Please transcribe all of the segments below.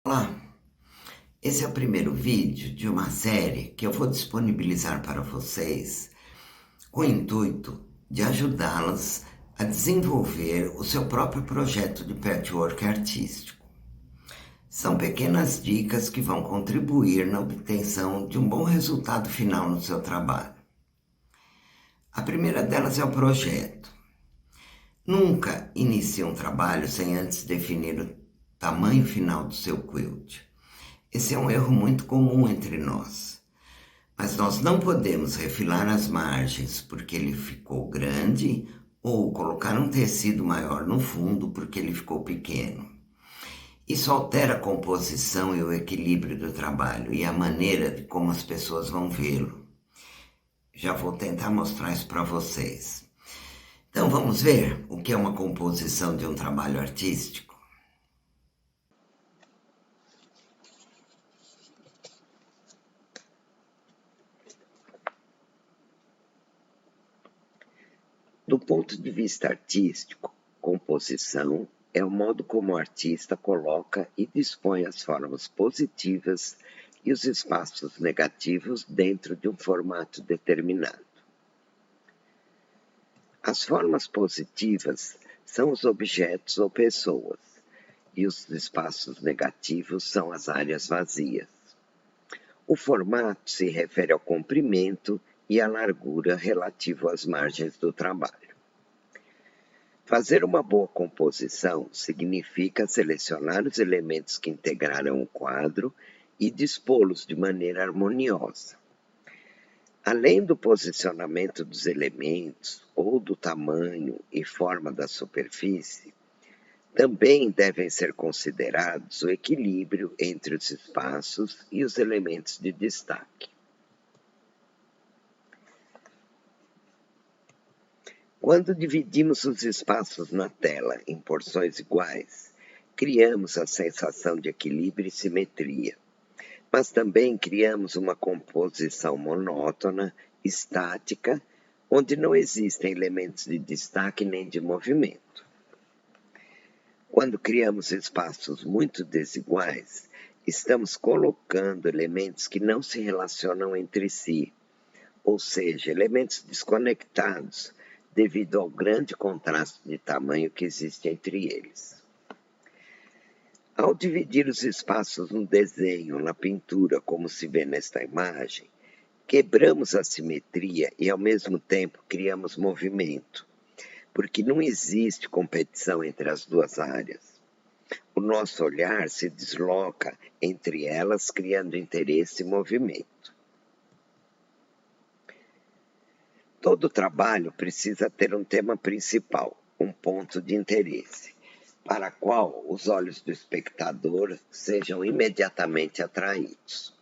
Olá, esse é o primeiro vídeo de uma série que eu vou disponibilizar para vocês com o intuito de ajudá-las a desenvolver o seu próprio projeto de patchwork artístico. São pequenas dicas que vão contribuir na obtenção de um bom resultado final no seu trabalho. A primeira delas é o projeto. Nunca inicie um trabalho sem antes definir o tamanho final do seu quilt. Esse é um erro muito comum entre nós, mas nós não podemos refilar as margens porque ele ficou grande ou colocar um tecido maior no fundo porque ele ficou pequeno. Isso altera a composição e o equilíbrio do trabalho e a maneira de como as pessoas vão vê-lo. Já vou tentar mostrar isso para vocês. Então vamos ver o que é uma composição de um trabalho artístico? Do ponto de vista artístico, composição é o modo como o artista coloca e dispõe as formas positivas e os espaços negativos dentro de um formato determinado. As formas positivas são os objetos ou pessoas, e os espaços negativos são as áreas vazias. O formato se refere ao comprimento e à largura relativo às margens do trabalho. Fazer uma boa composição significa selecionar os elementos que integrarão o quadro e dispô-los de maneira harmoniosa. Além do posicionamento dos elementos ou do tamanho e forma da superfície, também devem ser considerados o equilíbrio entre os espaços e os elementos de destaque. Quando dividimos os espaços na tela em porções iguais, criamos a sensação de equilíbrio e simetria, mas também criamos uma composição monótona, estática, onde não existem elementos de destaque nem de movimento. Quando criamos espaços muito desiguais, estamos colocando elementos que não se relacionam entre si, ou seja, elementos desconectados, devido ao grande contraste de tamanho que existe entre eles. Ao dividir os espaços no desenho, na pintura, como se vê nesta imagem, quebramos a simetria e, ao mesmo tempo, criamos movimento, porque não existe competição entre as duas áreas. O nosso olhar se desloca entre elas, criando interesse e movimento. Todo trabalho precisa ter um tema principal, um ponto de interesse, para qual os olhos do espectador sejam imediatamente atraídos.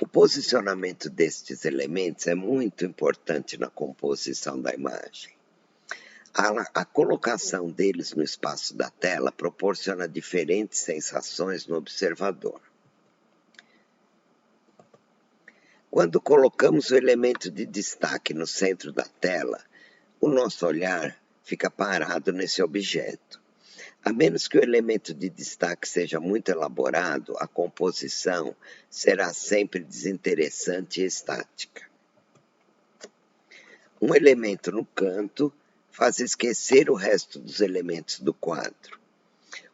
O posicionamento destes elementos é muito importante na composição da imagem. A colocação deles no espaço da tela proporciona diferentes sensações no observador. Quando colocamos o elemento de destaque no centro da tela, o nosso olhar fica parado nesse objeto. A menos que o elemento de destaque seja muito elaborado, a composição será sempre desinteressante e estática. Um elemento no canto faz esquecer o resto dos elementos do quadro.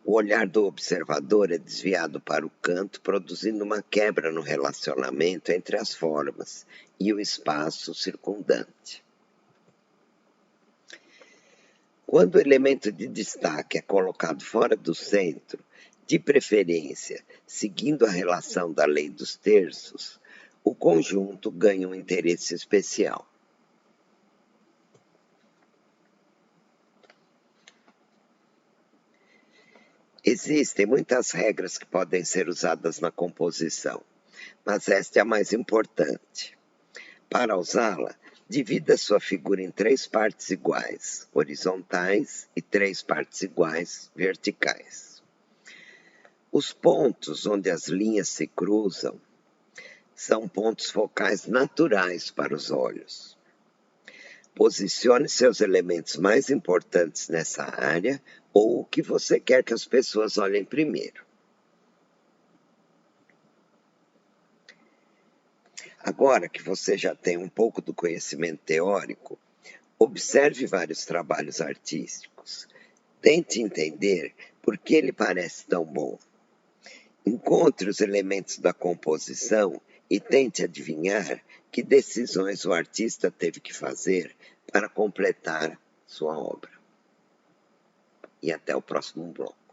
O olhar do observador é desviado para o canto, produzindo uma quebra no relacionamento entre as formas e o espaço circundante. Quando o elemento de destaque é colocado fora do centro, de preferência seguindo a relação da lei dos terços, o conjunto ganha um interesse especial. Existem muitas regras que podem ser usadas na composição, mas esta é a mais importante. Para usá-la, divida sua figura em 3 partes iguais, horizontais, e 3 partes iguais, verticais. Os pontos onde as linhas se cruzam são pontos focais naturais para os olhos. Posicione seus elementos mais importantes nessa área ou o que você quer que as pessoas olhem primeiro. Agora que você já tem um pouco do conhecimento teórico, observe vários trabalhos artísticos. Tente entender por que ele parece tão bom. Encontre os elementos da composição e tente adivinhar que decisões o artista teve que fazer para completar sua obra. E até o próximo bloco.